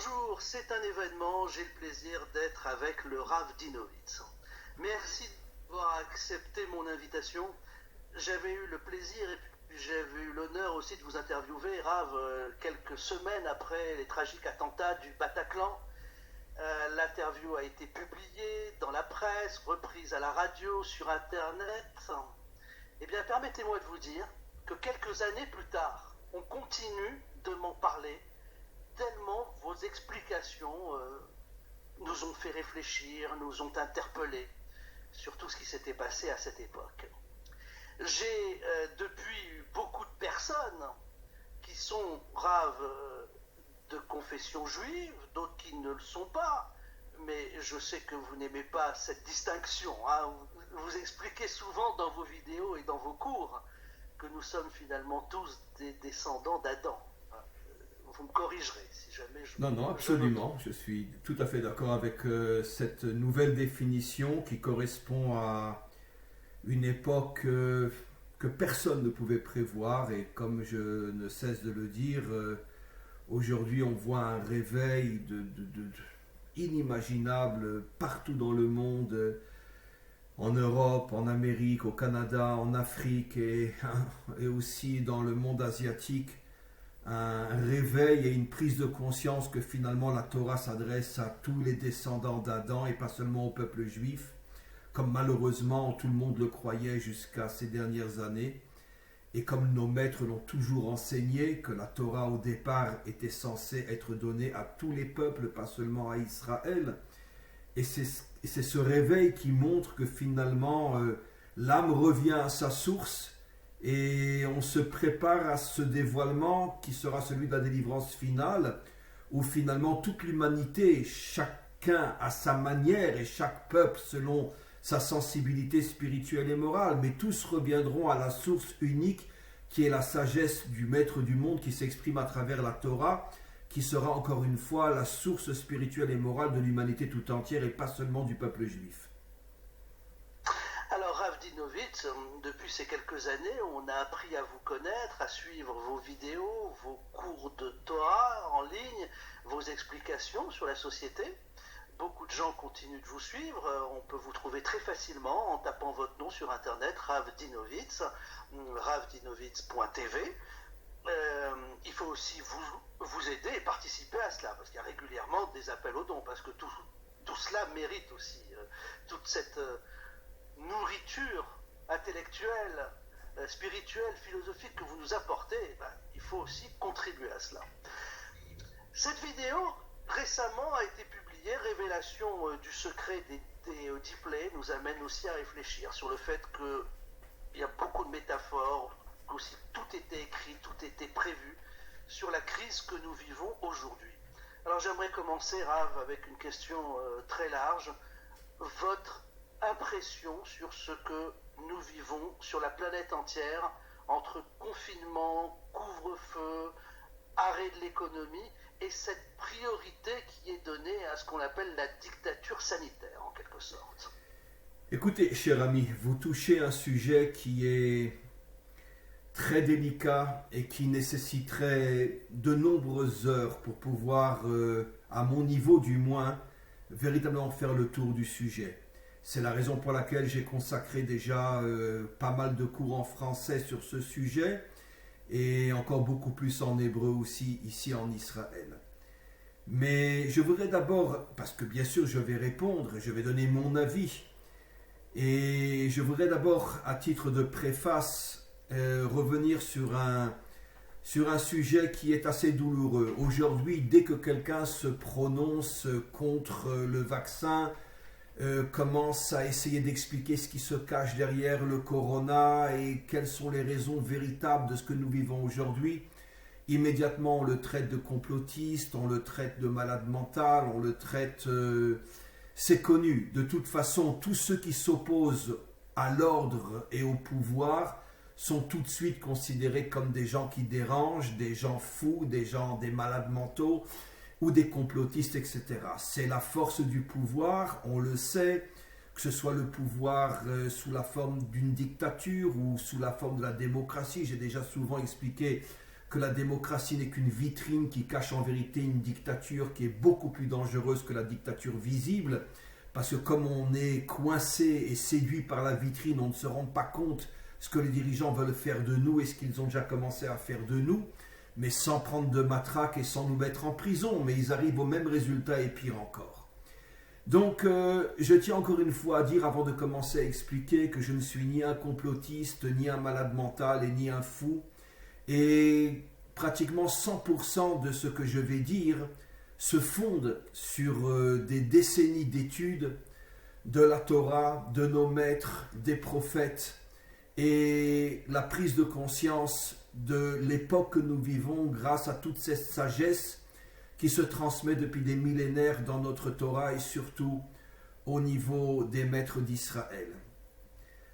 Bonjour, c'est un événement, j'ai le plaisir d'être avec le Rav Dinovitz. Merci d'avoir accepté mon invitation. J'avais eu le plaisir et puis j'avais eu l'honneur aussi de vous interviewer, Rav, quelques semaines après les tragiques attentats du Bataclan. L'interview a été publiée dans la presse, reprise à la radio, sur Internet. Eh bien, permettez-moi de vous dire que quelques années plus tard, on continue de m'en parler, tellement vos explications nous ont fait réfléchir, nous ont interpellés sur tout ce qui s'était passé à cette époque. J'ai depuis eu beaucoup de personnes qui sont raves de confession juive, d'autres qui ne le sont pas, mais je sais que vous n'aimez pas cette distinction. Hein. Vous expliquez souvent dans vos vidéos et dans vos cours que nous sommes finalement tous des descendants d'Adam. Vous me corrigerez si jamais je... Non, absolument. Je suis tout à fait d'accord avec cette nouvelle définition qui correspond à une époque que personne ne pouvait prévoir. Et comme je ne cesse de le dire, aujourd'hui on voit un réveil inimaginable partout dans le monde, en Europe, en Amérique, au Canada, en Afrique et aussi dans le monde asiatique. Un réveil et une prise de conscience que finalement la Torah s'adresse à tous les descendants d'Adam et pas seulement au peuple juif, comme malheureusement tout le monde le croyait jusqu'à ces dernières années, et comme nos maîtres l'ont toujours enseigné, que la Torah au départ était censée être donnée à tous les peuples, pas seulement à Israël. Et c'est ce réveil qui montre que finalement l'âme revient à sa source, et on se prépare à ce dévoilement qui sera celui de la délivrance finale, où finalement toute l'humanité, chacun à sa manière et chaque peuple selon sa sensibilité spirituelle et morale, mais tous reviendront à la source unique qui est la sagesse du maître du monde qui s'exprime à travers la Torah, qui sera encore une fois la source spirituelle et morale de l'humanité tout entière et pas seulement du peuple juif. Alors Rav Dinovitz, depuis ces quelques années, on a appris à vous connaître, à suivre vos vidéos, vos cours de Torah en ligne, vos explications sur la société. Beaucoup de gens continuent de vous suivre. On peut vous trouver très facilement en tapant votre nom sur Internet, Rav Dinovitz, ravdinovitz.tv. Il faut aussi vous aider et participer à cela, parce qu'il y a régulièrement des appels aux dons, parce que tout cela mérite aussi toute cette nourriture intellectuelle, spirituelle, philosophique que vous nous apportez. Il faut aussi contribuer à cela. Cette vidéo récemment a été publiée, révélation du secret des Dipley, nous amène aussi à réfléchir sur le fait qu'il y a beaucoup de métaphores, aussi tout était écrit, tout était prévu sur la crise que nous vivons aujourd'hui. Alors j'aimerais commencer, Rav, avec une question très large. Votre impression sur ce que nous vivons sur la planète entière, entre confinement, couvre-feu, arrêt de l'économie, et cette priorité qui est donnée à ce qu'on appelle la dictature sanitaire, en quelque sorte. Écoutez, cher ami, vous touchez un sujet qui est très délicat et qui nécessiterait de nombreuses heures pour pouvoir, à mon niveau du moins, véritablement faire le tour du sujet. C'est la raison pour laquelle j'ai consacré déjà pas mal de cours en français sur ce sujet, et encore beaucoup plus en hébreu aussi ici en Israël. Mais je voudrais d'abord, parce que bien sûr je vais répondre, je vais donner mon avis, et je voudrais d'abord, à titre de préface, revenir sur un sujet qui est assez douloureux. Aujourd'hui, dès que quelqu'un se prononce contre le vaccin, commence à essayer d'expliquer ce qui se cache derrière le corona et quelles sont les raisons véritables de ce que nous vivons aujourd'hui, immédiatement on le traite de complotiste, on le traite de malade mental, on le traite... c'est connu. De toute façon, tous ceux qui s'opposent à l'ordre et au pouvoir sont tout de suite considérés comme des gens qui dérangent, des gens fous, des malades mentaux, ou des complotistes, etc. C'est la force du pouvoir, on le sait, que ce soit le pouvoir sous la forme d'une dictature ou sous la forme de la démocratie. J'ai déjà souvent expliqué que la démocratie n'est qu'une vitrine qui cache en vérité une dictature qui est beaucoup plus dangereuse que la dictature visible, parce que comme on est coincé et séduit par la vitrine, on ne se rend pas compte ce que les dirigeants veulent faire de nous et ce qu'ils ont déjà commencé à faire de nous, mais sans prendre de matraque et sans nous mettre en prison, mais ils arrivent au même résultat et pire encore. Donc, je tiens encore une fois à dire, avant de commencer à expliquer, que je ne suis ni un complotiste, ni un malade mental et ni un fou. Et pratiquement 100% de ce que je vais dire se fonde sur des décennies d'études de la Torah, de nos maîtres, des prophètes, et la prise de conscience de l'époque que nous vivons grâce à toute cette sagesse qui se transmet depuis des millénaires dans notre Torah et surtout au niveau des maîtres d'Israël.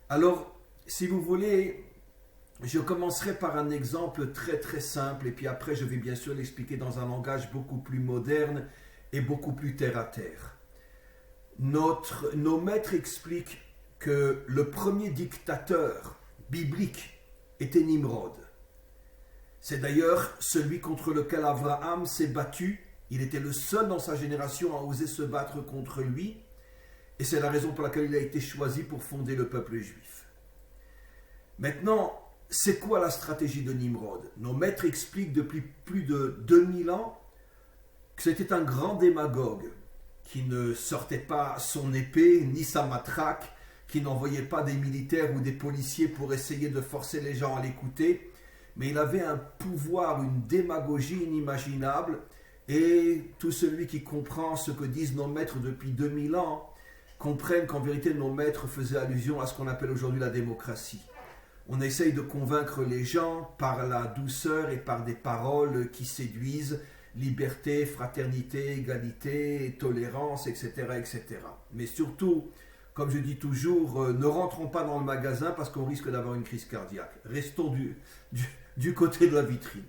Alors, si vous voulez, je commencerai par un exemple très très simple et puis après je vais bien sûr l'expliquer dans un langage beaucoup plus moderne et beaucoup plus terre à terre. Nos maîtres expliquent que le premier dictateur biblique était Nimrod. C'est d'ailleurs celui contre lequel Abraham s'est battu. Il était le seul dans sa génération à oser se battre contre lui. Et c'est la raison pour laquelle il a été choisi pour fonder le peuple juif. Maintenant, c'est quoi la stratégie de Nimrod? Nos maîtres expliquent depuis plus de 2000 ans que c'était un grand démagogue qui ne sortait pas son épée ni sa matraque, qui n'envoyait pas des militaires ou des policiers pour essayer de forcer les gens à l'écouter, mais il avait un pouvoir, une démagogie inimaginable, et tout celui qui comprend ce que disent nos maîtres depuis 2000 ans comprennent qu'en vérité nos maîtres faisaient allusion à ce qu'on appelle aujourd'hui la démocratie. On essaye de convaincre les gens par la douceur et par des paroles qui séduisent, liberté, fraternité, égalité, tolérance, etc., etc. Mais surtout, comme je dis toujours, ne rentrons pas dans le magasin parce qu'on risque d'avoir une crise cardiaque. Restons du côté de la vitrine.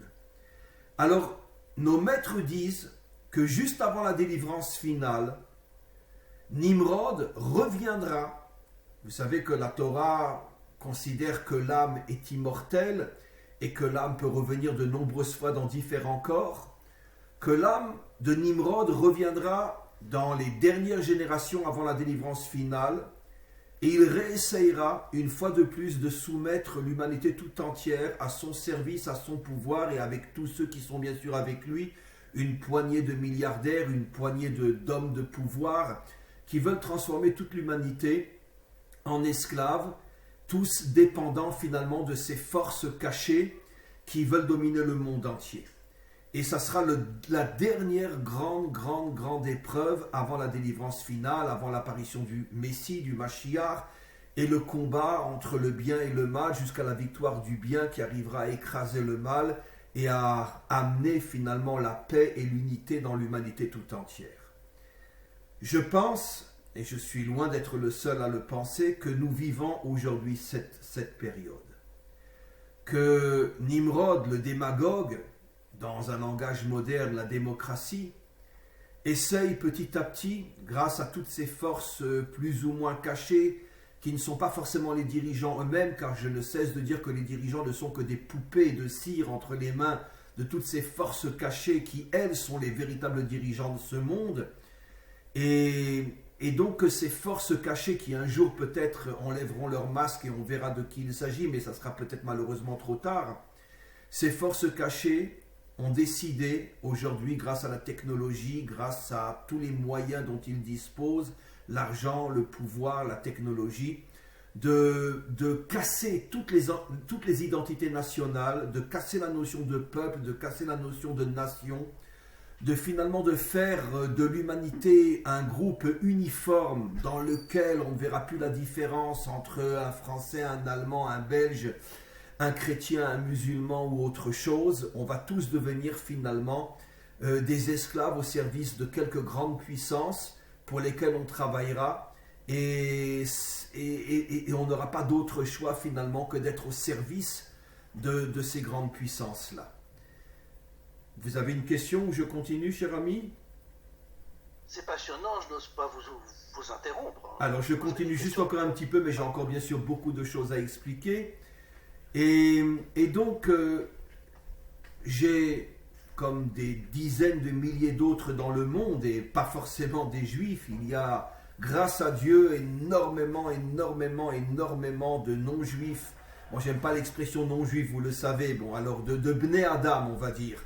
Alors, nos maîtres disent que juste avant la délivrance finale, Nimrod reviendra. Vous savez que la Torah considère que l'âme est immortelle et que l'âme peut revenir de nombreuses fois dans différents corps, que l'âme de Nimrod reviendra dans les dernières générations avant la délivrance finale, et il réessayera une fois de plus de soumettre l'humanité tout entière à son service, à son pouvoir, et avec tous ceux qui sont bien sûr avec lui, une poignée de milliardaires, une poignée d'hommes de pouvoir, qui veulent transformer toute l'humanité en esclaves, tous dépendants finalement de ces forces cachées qui veulent dominer le monde entier. Et ça sera la dernière grande épreuve avant la délivrance finale, avant l'apparition du Messie, du Mashiach, et le combat entre le bien et le mal jusqu'à la victoire du bien qui arrivera à écraser le mal et à amener finalement la paix et l'unité dans l'humanité tout entière. Je pense, et je suis loin d'être le seul à le penser, que nous vivons aujourd'hui cette période. Que Nimrod, le démagogue, dans un langage moderne, la démocratie, essaye petit à petit, grâce à toutes ces forces plus ou moins cachées, qui ne sont pas forcément les dirigeants eux-mêmes, car je ne cesse de dire que les dirigeants ne sont que des poupées de cire entre les mains de toutes ces forces cachées qui, elles, sont les véritables dirigeants de ce monde. Et donc que ces forces cachées qui un jour peut-être enlèveront leur masque et on verra de qui il s'agit, mais ça sera peut-être malheureusement trop tard, ces forces cachées ont décidé aujourd'hui, grâce à la technologie, grâce à tous les moyens dont ils disposent, l'argent, le pouvoir, la technologie, de casser toutes les identités nationales, de casser la notion de peuple, de casser la notion de nation, de finalement de faire de l'humanité un groupe uniforme dans lequel on ne verra plus la différence entre un Français, un Allemand, un Belge, un chrétien, un musulman ou autre chose. On va tous devenir finalement des esclaves au service de quelques grandes puissances pour lesquelles on travaillera et on n'aura pas d'autre choix finalement que d'être au service de ces grandes puissances-là. Vous avez une question ou je continue, cher ami? C'est passionnant, je n'ose pas vous interrompre. Alors je continue juste encore un petit peu, mais j'ai encore bien sûr beaucoup de choses à expliquer. Et donc, j'ai, comme des dizaines de milliers d'autres dans le monde, et pas forcément des juifs, il y a, grâce à Dieu, énormément de non-juifs. Moi, j'aime pas l'expression non-juif, vous le savez, bon, alors de Bnei Adam, on va dire,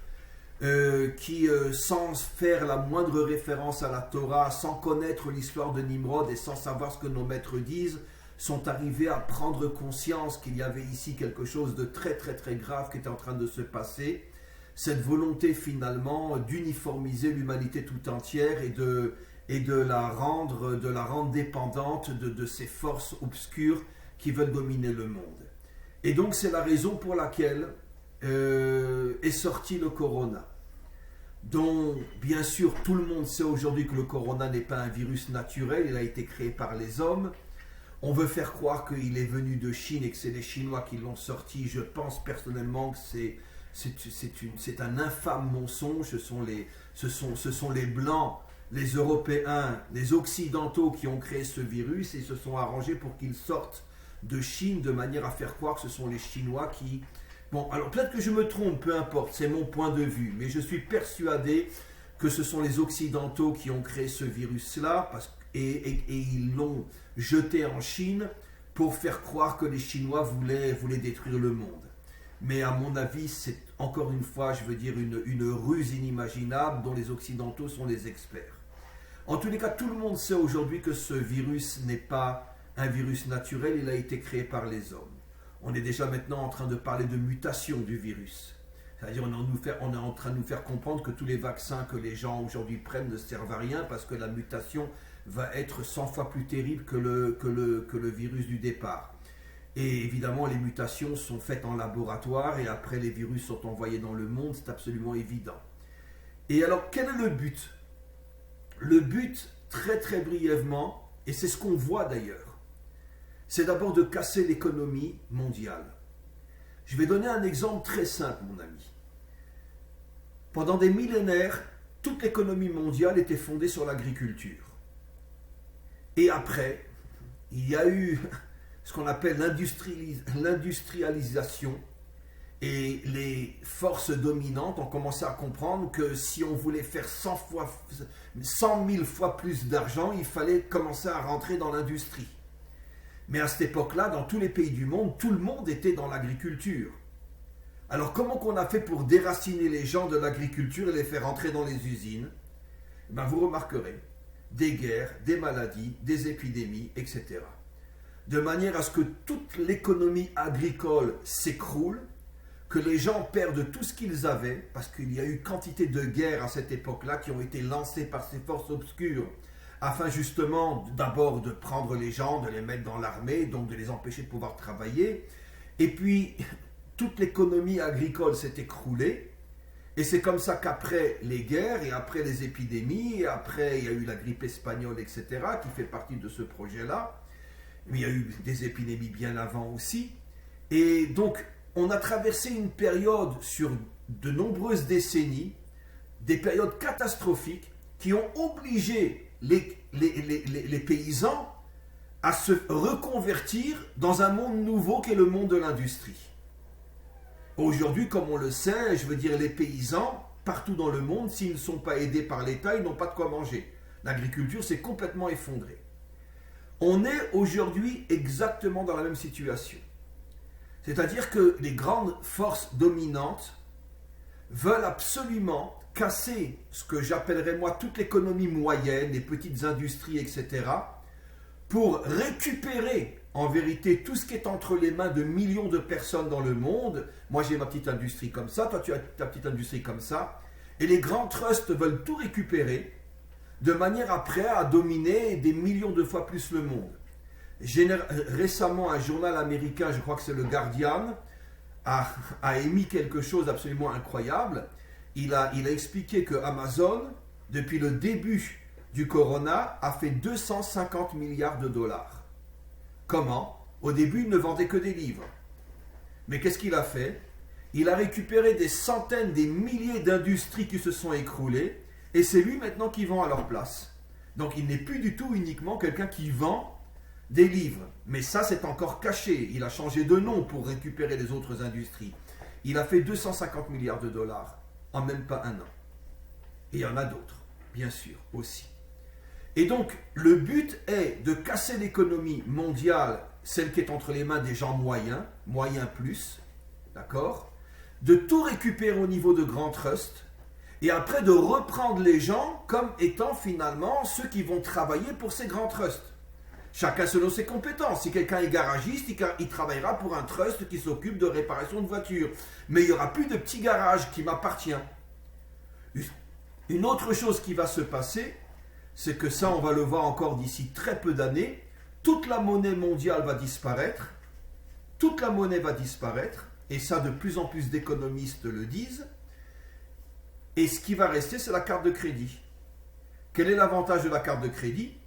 qui, sans faire la moindre référence à la Torah, sans connaître l'histoire de Nimrod et sans savoir ce que nos maîtres disent, sont arrivés à prendre conscience qu'il y avait ici quelque chose de très grave qui était en train de se passer. Cette volonté finalement d'uniformiser l'humanité tout entière et de la rendre dépendante de ces forces obscures qui veulent dominer le monde. Et donc c'est la raison pour laquelle est sorti le corona, dont bien sûr tout le monde sait aujourd'hui que le corona n'est pas un virus naturel, il a été créé par les hommes. On veut faire croire qu'il est venu de Chine et que c'est les Chinois qui l'ont sorti. Je pense personnellement que c'est un infâme mensonge. Ce sont les Blancs, les Européens, les Occidentaux qui ont créé ce virus et se sont arrangés pour qu'il sorte de Chine de manière à faire croire que ce sont les Chinois qui... Bon, alors peut-être que je me trompe, peu importe, c'est mon point de vue, mais je suis persuadé que ce sont les Occidentaux qui ont créé ce virus-là et ils l'ont jeté en Chine pour faire croire que les Chinois voulaient détruire le monde. Mais à mon avis, c'est encore une fois, je veux dire, une ruse inimaginable dont les Occidentaux sont les experts. En tous les cas, tout le monde sait aujourd'hui que ce virus n'est pas un virus naturel, il a été créé par les hommes. On est déjà maintenant en train de parler de mutation du virus. C'est-à-dire on est en train de nous faire comprendre que tous les vaccins que les gens aujourd'hui prennent ne servent à rien parce que la mutation va être 100 fois plus terrible que le virus du départ. Et évidemment, les mutations sont faites en laboratoire et après les virus sont envoyés dans le monde, c'est absolument évident. Et alors, quel est le but ? Le but, très brièvement, et c'est ce qu'on voit d'ailleurs, c'est d'abord de casser l'économie mondiale. Je vais donner un exemple très simple, mon ami. Pendant des millénaires, toute l'économie mondiale était fondée sur l'agriculture. Et après, il y a eu ce qu'on appelle l'industrialisation et les forces dominantes ont commencé à comprendre que si on voulait faire 100 000 fois plus d'argent, il fallait commencer à rentrer dans l'industrie. Mais à cette époque-là, dans tous les pays du monde, tout le monde était dans l'agriculture. Alors comment qu'on a fait pour déraciner les gens de l'agriculture et les faire entrer dans les usines ? Vous remarquerez des guerres, des maladies, des épidémies, etc. De manière à ce que toute l'économie agricole s'écroule, que les gens perdent tout ce qu'ils avaient, parce qu'il y a eu quantité de guerres à cette époque-là qui ont été lancées par ces forces obscures, afin justement d'abord de prendre les gens, de les mettre dans l'armée, donc de les empêcher de pouvoir travailler. Et puis, toute l'économie agricole s'est écroulée. Et c'est comme ça qu'après les guerres, et après les épidémies, et après il y a eu la grippe espagnole, etc., qui fait partie de ce projet-là. Mais il y a eu des épidémies bien avant aussi. Et donc, on a traversé une période sur de nombreuses décennies, des périodes catastrophiques qui ont obligé les paysans à se reconvertir dans un monde nouveau qui est le monde de l'industrie. Aujourd'hui, comme on le sait, je veux dire, les paysans, partout dans le monde, s'ils ne sont pas aidés par l'État, ils n'ont pas de quoi manger. L'agriculture s'est complètement effondrée. On est aujourd'hui exactement dans la même situation. C'est-à-dire que les grandes forces dominantes veulent absolument casser ce que j'appellerais moi toute l'économie moyenne, les petites industries, etc., pour récupérer en vérité tout ce qui est entre les mains de millions de personnes dans le monde. Moi j'ai ma petite industrie comme ça, toi tu as ta petite industrie comme ça, et les grands trusts veulent tout récupérer de manière après à dominer des millions de fois plus le monde. Récemment, un journal américain, je crois que c'est le Guardian, a émis quelque chose d'absolument incroyable. Il a expliqué que Amazon, depuis le début du corona, a fait 250 milliards de dollars. Comment ? Au début, il ne vendait que des livres. Mais qu'est-ce qu'il a fait ? Il a récupéré des centaines, des milliers d'industries qui se sont écroulées, et c'est lui maintenant qui vend à leur place. Donc il n'est plus du tout uniquement quelqu'un qui vend des livres. Mais ça, c'est encore caché. Il a changé de nom pour récupérer les autres industries. il a fait 250 milliards de dollars en même pas un an. Et il y en a d'autres, bien sûr, aussi. Et donc, le but est de casser l'économie mondiale, celle qui est entre les mains des gens moyens, moyens plus, d'accord, de tout récupérer au niveau de grands trusts, et après de reprendre les gens comme étant finalement ceux qui vont travailler pour ces grands trusts. Chacun selon ses compétences. Si quelqu'un est garagiste, il travaillera pour un trust qui s'occupe de réparation de voitures. Mais il n'y aura plus de petit garage qui m'appartient. Une autre chose qui va se passer, c'est que ça, on va le voir encore d'ici très peu d'années, toute la monnaie mondiale va disparaître, toute la monnaie va disparaître, et ça de plus en plus d'économistes le disent, et ce qui va rester, c'est la carte de crédit. Quel est l'avantage de la carte de crédit?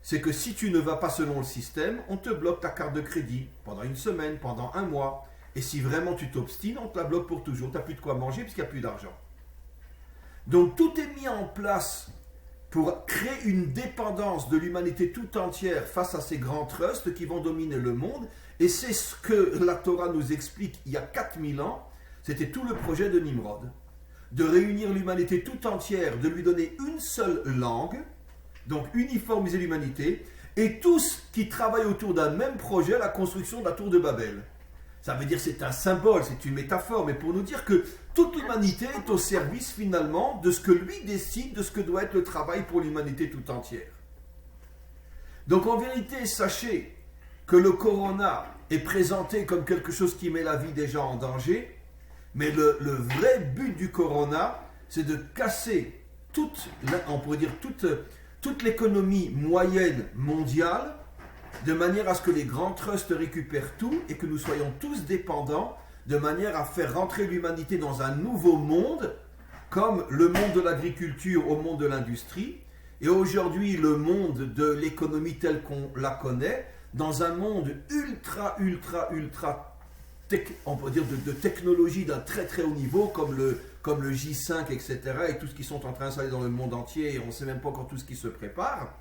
C'est que si tu ne vas pas selon le système, on te bloque ta carte de crédit pendant une semaine, pendant un mois, et si vraiment tu t'obstines, on te la bloque pour toujours, tu n'as plus de quoi manger puisqu'il n'y a plus d'argent. Donc tout est mis en place pour créer une dépendance de l'humanité tout entière face à ces grands trusts qui vont dominer le monde. Et c'est ce que la Torah nous explique il y a 4000 ans. C'était tout le projet de Nimrod. De réunir l'humanité tout entière, de lui donner une seule langue, donc uniformiser l'humanité, et tous qui travaillent autour d'un même projet, la construction de la tour de Babel. Ça veut dire c'est un symbole, c'est une métaphore, mais pour nous dire que toute l'humanité est au service finalement de ce que lui décide, de ce que doit être le travail pour l'humanité tout entière. Donc en vérité, sachez que le corona est présenté comme quelque chose qui met la vie des gens en danger, mais le vrai but du corona, c'est de casser on pourrait dire toute l'économie moyenne mondiale, de manière à ce que les grands trusts récupèrent tout et que nous soyons tous dépendants, de manière à faire rentrer l'humanité dans un nouveau monde, comme le monde de l'agriculture au monde de l'industrie, et aujourd'hui le monde de l'économie telle qu'on la connaît, dans un monde ultra, on peut dire de technologie d'un très très haut niveau, comme le J5, etc., et tout ce qui sont en train de s'aller dans le monde entier, et on ne sait même pas encore tout ce qui se prépare.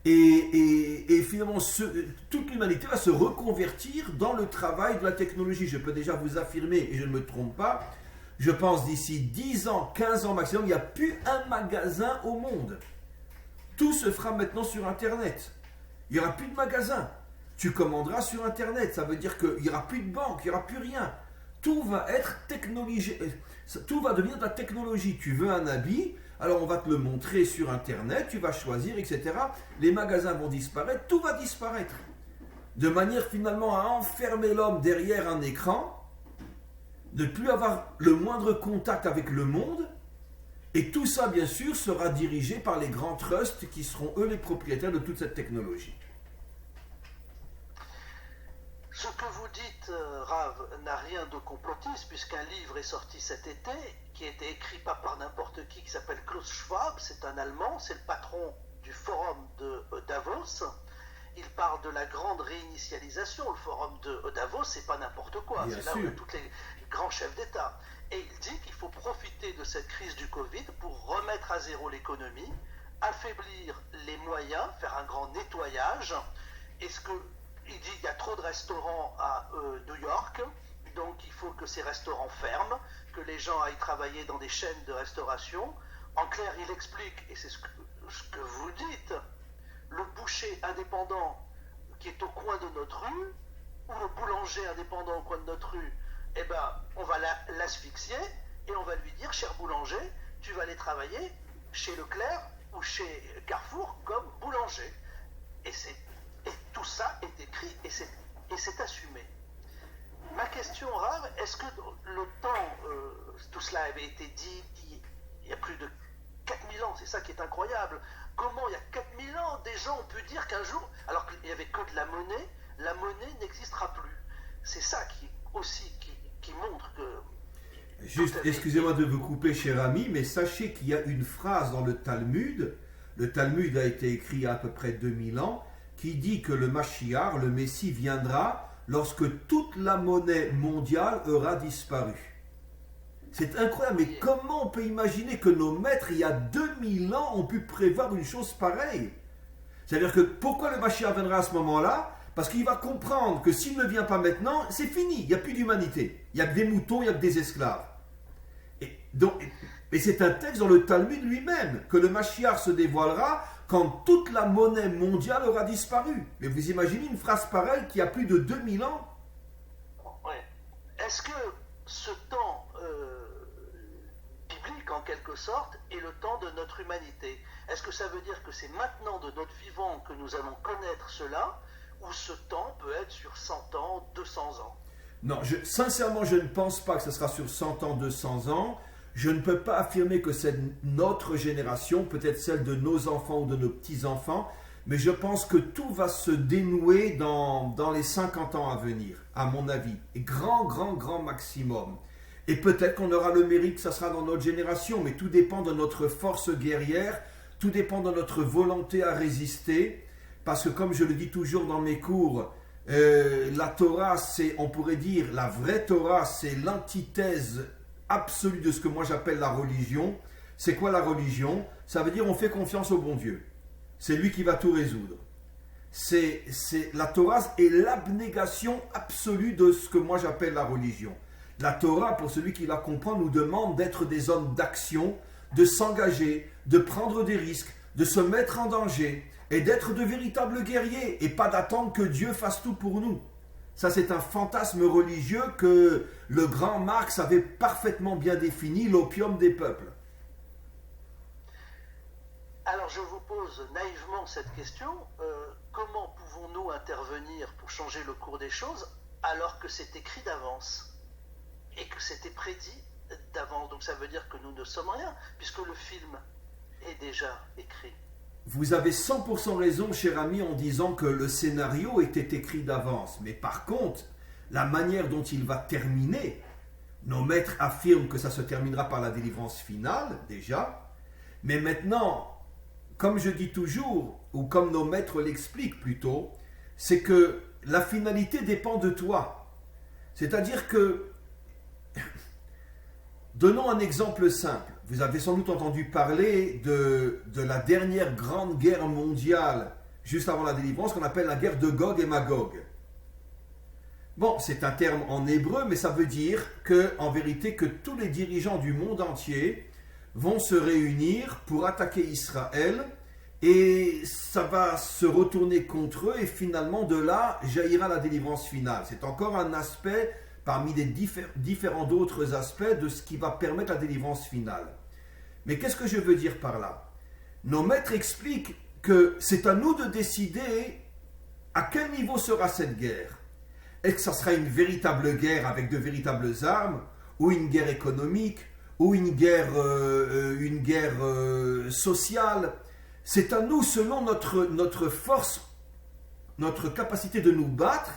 Et finalement, toute l'humanité va se reconvertir dans le travail de la technologie. Je peux déjà vous affirmer, et je ne me trompe pas, je pense d'ici 10 ans, 15 ans maximum, il n'y a plus un magasin au monde. Tout se fera maintenant sur Internet. Il n'y aura plus de magasin. Tu commanderas sur Internet. Ça veut dire qu'il n'y aura plus de banque, il n'y aura plus rien. Tout va être technologie. Tout va devenir de la technologie. Tu veux un habit, alors on va te le montrer sur Internet, tu vas choisir, etc. Les magasins vont disparaître, tout va disparaître. De manière finalement à enfermer l'homme derrière un écran, de ne plus avoir le moindre contact avec le monde. Et tout ça, bien sûr, sera dirigé par les grands trusts qui seront eux les propriétaires de toute cette technologie. Ce que vous dites, Rav, n'a rien de complotiste, puisqu'un livre est sorti cet été, qui a été écrit pas par n'importe qui s'appelle Klaus Schwab, c'est un Allemand, c'est le patron du forum de Davos. Il parle de la grande réinitialisation. Le forum de Davos, c'est pas n'importe quoi, c'est là où il y a tous les grands chefs d'État. Et il dit qu'il faut profiter de cette crise du Covid pour remettre à zéro l'économie, affaiblir les moyens, faire un grand nettoyage. Il dit qu'il y a trop de restaurants à New York, donc il faut que ces restaurants ferment, que les gens aillent travailler dans des chaînes de restauration. En clair, il explique, et c'est ce que vous dites, le boucher indépendant qui est au coin de notre rue, ou le boulanger indépendant au coin de notre rue, eh ben, on va l'asphyxier et on va lui dire, cher boulanger, tu vas aller travailler chez Leclerc ou chez Carrefour comme boulanger. Et tout ça est écrit et c'est assumé. Ma question, Rav, est-ce que le temps, tout cela avait été dit il y a plus de 4000 ans, c'est ça qui est incroyable. Comment il y a 4000 ans, des gens ont pu dire qu'un jour, alors qu'il n'y avait que de la monnaie n'existera plus. C'est ça qui montre que... Juste, excusez-moi de vous couper, cher ami, mais sachez qu'il y a une phrase dans le Talmud. Le Talmud a été écrit il y a à peu près 2000 ans, qui dit que le Mashiach, le Messie, viendra lorsque toute la monnaie mondiale aura disparu. C'est incroyable, mais comment on peut imaginer que nos maîtres, il y a 2000 ans, ont pu prévoir une chose pareille? C'est-à-dire que pourquoi le Mashiach viendra à ce moment-là? Parce qu'il va comprendre que s'il ne vient pas maintenant, c'est fini, il n'y a plus d'humanité. Il n'y a que des moutons, il n'y a que des esclaves. Et c'est un texte dans le Talmud lui-même, que le Mashiach se dévoilera quand toute la monnaie mondiale aura disparu. Mais vous imaginez une phrase pareille qui a plus de 2000 ans? Ouais. Est-ce que ce temps biblique, en quelque sorte, est le temps de notre humanité? Est-ce que ça veut dire que c'est maintenant de notre vivant que nous allons connaître cela, ou ce temps peut être sur 100 ans, 200 ans? Non, sincèrement, je ne pense pas que ce sera sur 100 ans, 200 ans. Je ne peux pas affirmer que c'est notre génération, peut-être celle de nos enfants ou de nos petits-enfants, mais je pense que tout va se dénouer dans les 50 ans à venir, à mon avis. Et grand maximum. Et peut-être qu'on aura le mérite que ça sera dans notre génération, mais tout dépend de notre force guerrière, tout dépend de notre volonté à résister, parce que comme je le dis toujours dans mes cours, la Torah, c'est, on pourrait dire, la vraie Torah, c'est l'antithèse absolue de ce que moi j'appelle la religion. C'est quoi la religion? Ça veut dire on fait confiance au bon Dieu. C'est lui qui va tout résoudre. La Torah est l'abnégation absolue de ce que moi j'appelle la religion. La Torah, pour celui qui la comprend, nous demande d'être des hommes d'action, de s'engager, de prendre des risques, de se mettre en danger et d'être de véritables guerriers et pas d'attendre que Dieu fasse tout pour nous. Ça, c'est un fantasme religieux que le grand Marx avait parfaitement bien défini, l'opium des peuples. Alors, je vous pose naïvement cette question. Comment pouvons-nous intervenir pour changer le cours des choses alors que c'est écrit d'avance et que c'était prédit d'avance? Donc, ça veut dire que nous ne sommes rien, puisque le film est déjà écrit. Vous avez 100% raison, cher ami, en disant que le scénario était écrit d'avance. Mais par contre, la manière dont il va terminer, nos maîtres affirment que ça se terminera par la délivrance finale, déjà. Mais maintenant, comme je dis toujours, ou comme nos maîtres l'expliquent plutôt, c'est que la finalité dépend de toi. C'est-à-dire que, donnons un exemple simple. Vous avez sans doute entendu parler de la dernière grande guerre mondiale, juste avant la délivrance, qu'on appelle la guerre de Gog et Magog. Bon, c'est un terme en hébreu, mais ça veut dire en vérité, que tous les dirigeants du monde entier vont se réunir pour attaquer Israël, et ça va se retourner contre eux, et finalement, de là, jaillira la délivrance finale. C'est encore un aspect parmi les différents d'autres aspects de ce qui va permettre la délivrance finale. Mais qu'est-ce que je veux dire par là? Nos maîtres expliquent que c'est à nous de décider à quel niveau sera cette guerre. Est-ce que ça sera une véritable guerre avec de véritables armes, ou une guerre économique, ou une guerre sociale? C'est à nous, selon notre force, notre capacité de nous battre.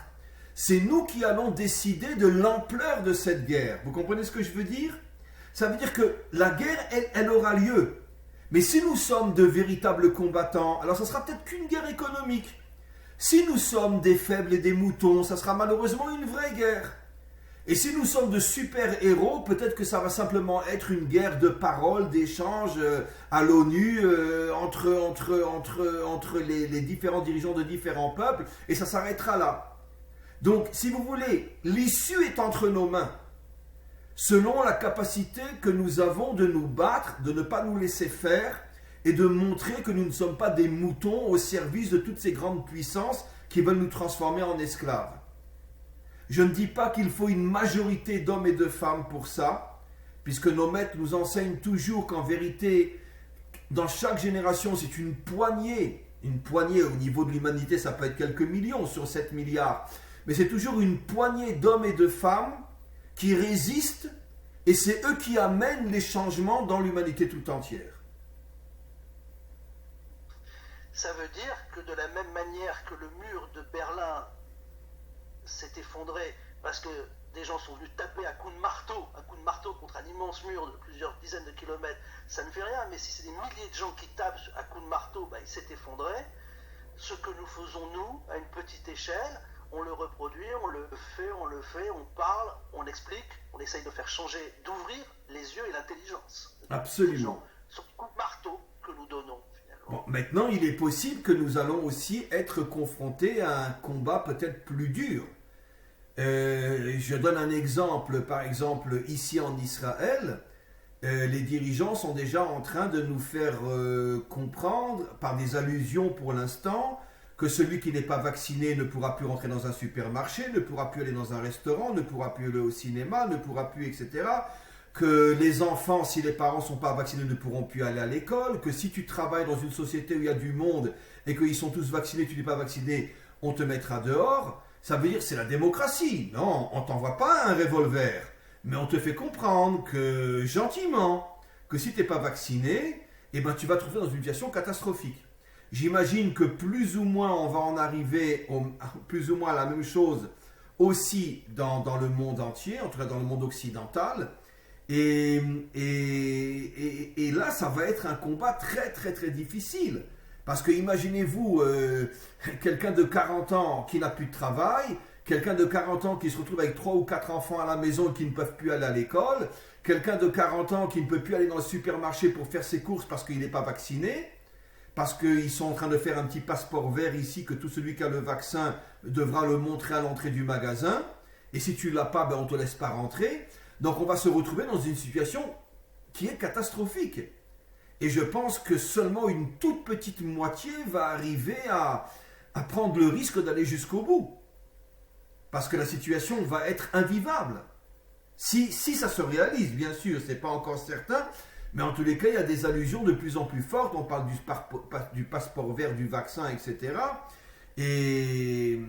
C'est nous qui allons décider de l'ampleur de cette guerre. Vous comprenez ce que je veux dire? Ça veut dire que la guerre, elle aura lieu. Mais si nous sommes de véritables combattants, alors ça sera peut-être qu'une guerre économique. Si nous sommes des faibles et des moutons, ça sera malheureusement une vraie guerre. Et si nous sommes de super-héros, peut-être que ça va simplement être une guerre de paroles, d'échanges à l'ONU entre les différents dirigeants de différents peuples, et ça s'arrêtera là. Donc, si vous voulez, l'issue est entre nos mains, selon la capacité que nous avons de nous battre, de ne pas nous laisser faire, et de montrer que nous ne sommes pas des moutons au service de toutes ces grandes puissances qui veulent nous transformer en esclaves. Je ne dis pas qu'il faut une majorité d'hommes et de femmes pour ça, puisque nos maîtres nous enseignent toujours qu'en vérité, dans chaque génération, c'est une poignée au niveau de l'humanité, ça peut être quelques millions sur 7 milliards, mais c'est toujours une poignée d'hommes et de femmes qui résistent, et c'est eux qui amènent les changements dans l'humanité tout entière. Ça veut dire que de la même manière que le mur de Berlin s'est effondré parce que des gens sont venus taper un coup de marteau contre un immense mur de plusieurs dizaines de kilomètres, ça ne fait rien, mais si c'est des milliers de gens qui tapent à coup de marteau, il s'est effondré. Ce que nous faisons nous, à une petite échelle, on le reproduit, on le fait, on parle, on explique, on essaye de faire changer, d'ouvrir les yeux et l'intelligence. Absolument. Sur le coup de marteau que nous donnons, finalement. Bon, Maintenant, il est possible que nous allons aussi être confrontés à un combat peut-être plus dur. Je donne un exemple, par exemple, ici en Israël, les dirigeants sont déjà en train de nous faire comprendre, par des allusions pour l'instant, que celui qui n'est pas vacciné ne pourra plus rentrer dans un supermarché, ne pourra plus aller dans un restaurant, ne pourra plus aller au cinéma, ne pourra plus, etc. Que les enfants, si les parents ne sont pas vaccinés, ne pourront plus aller à l'école, que si tu travailles dans une société où il y a du monde et qu'ils sont tous vaccinés, tu n'es pas vacciné, on te mettra dehors. Ça veut dire que c'est la démocratie. Non, on t'envoie pas un revolver, mais on te fait comprendre que, gentiment, que si tu n'es pas vacciné, eh ben, tu vas te retrouver dans une situation catastrophique. J'imagine que plus ou moins on va en arriver plus ou moins à la même chose aussi dans le monde entier, en tout cas dans le monde occidental. Et là, ça va être un combat très très très difficile. Parce que imaginez-vous quelqu'un de 40 ans qui n'a plus de travail, quelqu'un de 40 ans qui se retrouve avec 3 ou 4 enfants à la maison et qui ne peuvent plus aller à l'école, quelqu'un de 40 ans qui ne peut plus aller dans le supermarché pour faire ses courses parce qu'il n'est pas vacciné, parce qu'ils sont en train de faire un petit passeport vert ici que tout celui qui a le vaccin devra le montrer à l'entrée du magasin. Et si tu ne l'as pas, ben on ne te laisse pas rentrer. Donc on va se retrouver dans une situation qui est catastrophique. Et je pense que seulement une toute petite moitié va arriver à prendre le risque d'aller jusqu'au bout. Parce que la situation va être invivable. Si ça se réalise, bien sûr, ce n'est pas encore certain, mais en tous les cas, il y a des allusions de plus en plus fortes. On parle du passeport vert, du vaccin, etc. Et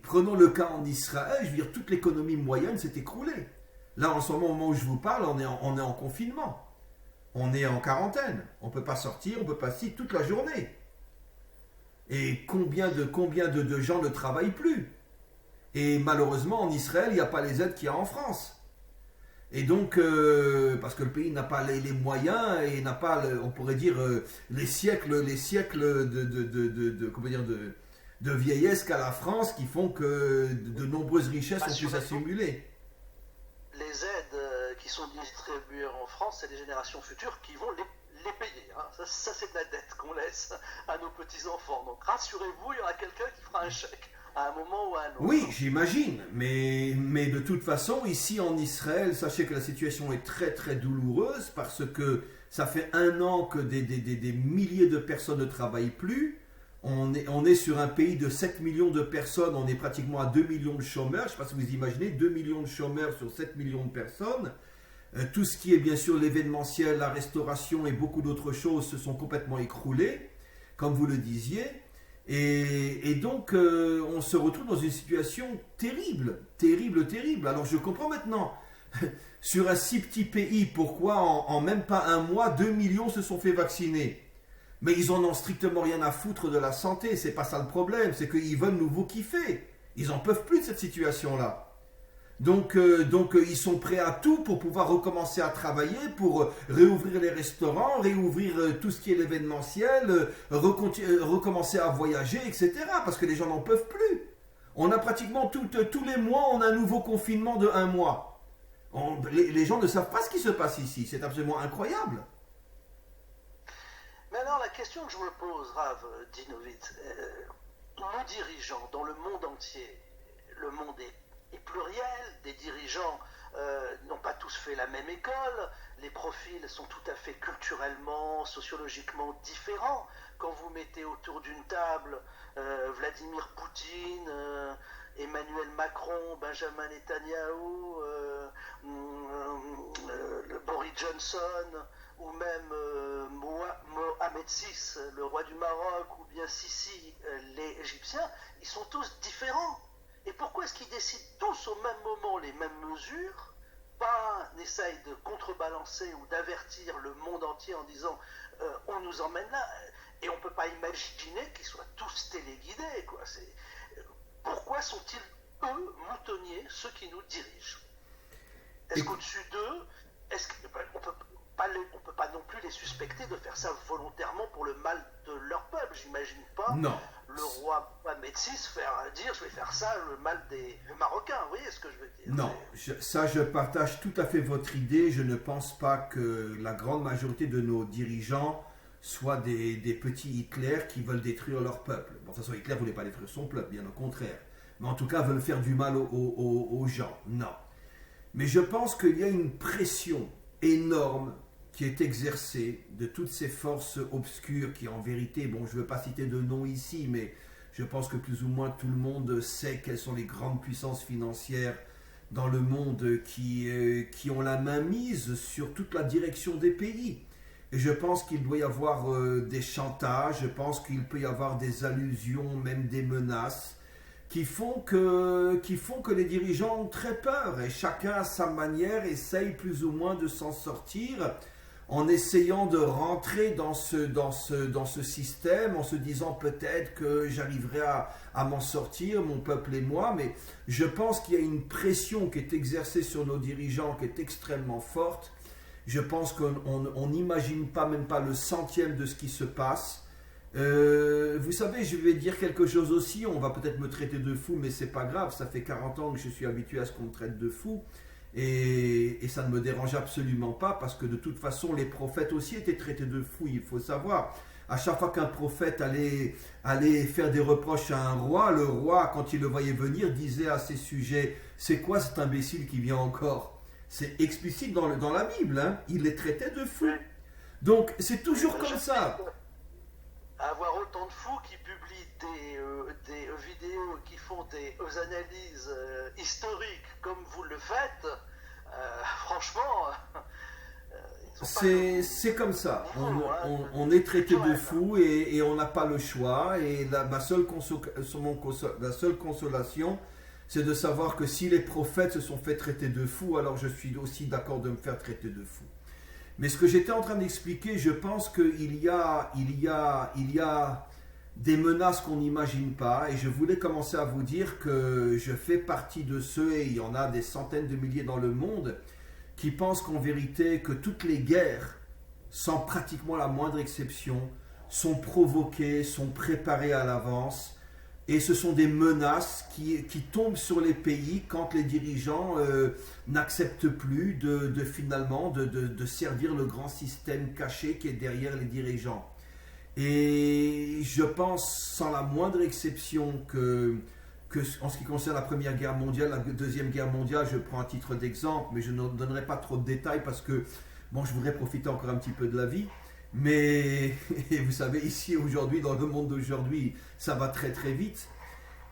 prenons le cas en Israël, je veux dire, toute l'économie moyenne s'est écroulée. Là, en ce moment où je vous parle, on est en confinement. On est en quarantaine. On ne peut pas sortir, on ne peut pas sortir toute la journée. Et combien de gens ne travaillent plus? Et malheureusement, en Israël, il n'y a pas les aides qu'il y a en France. Et donc, parce que le pays n'a pas les moyens et n'a pas, on pourrait dire, les siècles de vieillesse qu'a la France qui font que de nombreuses richesses ont pu s'accumuler. Les aides qui sont distribuées en France, c'est les générations futures qui vont les payer. Hein. Ça, c'est de la dette qu'on laisse à nos petits-enfants. Donc rassurez-vous, il y aura quelqu'un qui fera un chèque à un moment ou à un autre. Oui, j'imagine. Mais de toute façon, ici en Israël, sachez que la situation est très très douloureuse parce que ça fait 1 an que des milliers de personnes ne travaillent plus. On est sur un pays de 7 millions de personnes, on est pratiquement à 2 millions de chômeurs. Je ne sais pas si vous imaginez, 2 millions de chômeurs sur 7 millions de personnes. Tout ce qui est bien sûr l'événementiel, la restauration et beaucoup d'autres choses se sont complètement écroulés, comme vous le disiez. Et donc, on se retrouve dans une situation terrible, terrible, terrible. Alors, je comprends maintenant, sur un si petit pays, pourquoi en même pas 1 mois, 2 millions se sont fait vacciner. Mais ils en ont strictement rien à foutre de la santé, c'est pas ça le problème, c'est qu'ils veulent nous vous kiffer. Ils en peuvent plus de cette situation-là. Donc, ils sont prêts à tout pour pouvoir recommencer à travailler, pour réouvrir les restaurants, réouvrir tout ce qui est l'événementiel, recommencer à voyager, etc. Parce que les gens n'en peuvent plus. On a pratiquement tous les mois, on a un nouveau confinement de 1 mois. Les gens ne savent pas ce qui se passe ici, c'est absolument incroyable. Maintenant, la question que je me pose, Rav Dinovitz, nos dirigeants dans le monde entier, le monde est pluriel, des dirigeants n'ont pas tous fait la même école, les profils sont tout à fait culturellement, sociologiquement différents. Quand vous mettez autour d'une table Vladimir Poutine, Emmanuel Macron, Benjamin Netanyahou, Boris Johnson, ou même Mohamed VI, le roi du Maroc, ou bien Sisi, les Égyptiens, ils sont tous différents. Et pourquoi est-ce qu'ils décident tous au même moment les mêmes mesures? Pas n'essaye de contrebalancer ou d'avertir le monde entier en disant on nous emmène là, et on ne peut pas imaginer qu'ils soient tous téléguidés, quoi. Pourquoi sont-ils, eux, moutonniers, ceux qui nous dirigent? Est-ce qu'au-dessus d'eux, on peut pas non plus les suspecter de faire ça volontairement pour le mal de leur peuple? J'imagine pas. Non. Le roi Mohamed VI dire je vais faire ça le mal des Marocains, vous voyez ce que je veux dire? Non, je partage tout à fait votre idée. Je ne pense pas que la grande majorité de nos dirigeants soit des petits Hitler qui veulent détruire leur peuple. Bon, de toute façon, Hitler ne voulait pas détruire son peuple, bien au contraire. Mais en tout cas, veulent faire du mal aux gens. Non. Mais je pense qu'il y a une pression énorme qui est exercée de toutes ces forces obscures qui, en vérité, bon, je ne veux pas citer de nom ici, mais je pense que plus ou moins tout le monde sait quelles sont les grandes puissances financières dans le monde qui ont la main mise sur toute la direction des pays. Et je pense qu'il doit y avoir des chantages, je pense qu'il peut y avoir des allusions, même des menaces, qui font que les dirigeants ont très peur. Et chacun à sa manière essaye plus ou moins de s'en sortir en essayant de rentrer dans ce système, en se disant peut-être que j'arriverai à m'en sortir, mon peuple et moi. Mais je pense qu'il y a une pression qui est exercée sur nos dirigeants qui est extrêmement forte. Je pense qu'on n'imagine même pas le centième de ce qui se passe. Vous savez, je vais dire quelque chose aussi, on va peut-être me traiter de fou, mais c'est pas grave, ça fait 40 ans que je suis habitué à ce qu'on me traite de fou, et ça ne me dérange absolument pas, parce que de toute façon, les prophètes aussi étaient traités de fou, il faut savoir. À chaque fois qu'un prophète allait faire des reproches à un roi, le roi, quand il le voyait venir, disait à ses sujets, c'est quoi cet imbécile qui vient encore? C'est explicite dans la Bible, hein? Il les traitait de fous. Donc, c'est toujours comme ça. Avoir autant de fous qui publient des vidéos, qui font des analyses historiques comme vous le faites, franchement, c'est comme ça. On est traité de fou et on n'a pas le choix. Et la seule consolation, c'est de savoir que si les prophètes se sont fait traiter de fou, alors je suis aussi d'accord de me faire traiter de fou. Mais ce que j'étais en train d'expliquer, je pense qu'il y a des menaces qu'on n'imagine pas. Et je voulais commencer à vous dire que je fais partie de ceux, et il y en a des centaines de milliers dans le monde, qui pensent qu'en vérité, que toutes les guerres, sans pratiquement la moindre exception, sont provoquées, sont préparées à l'avance. Et ce sont des menaces qui tombent sur les pays quand les dirigeants n'acceptent plus finalement de servir le grand système caché qui est derrière les dirigeants. Et je pense sans la moindre exception que en ce qui concerne la Première Guerre mondiale, la Deuxième Guerre mondiale, je prends un titre d'exemple, mais je ne donnerai pas trop de détails parce que bon, je voudrais profiter encore un petit peu de la vie. Mais vous savez, ici aujourd'hui, dans le monde d'aujourd'hui, ça va très très vite.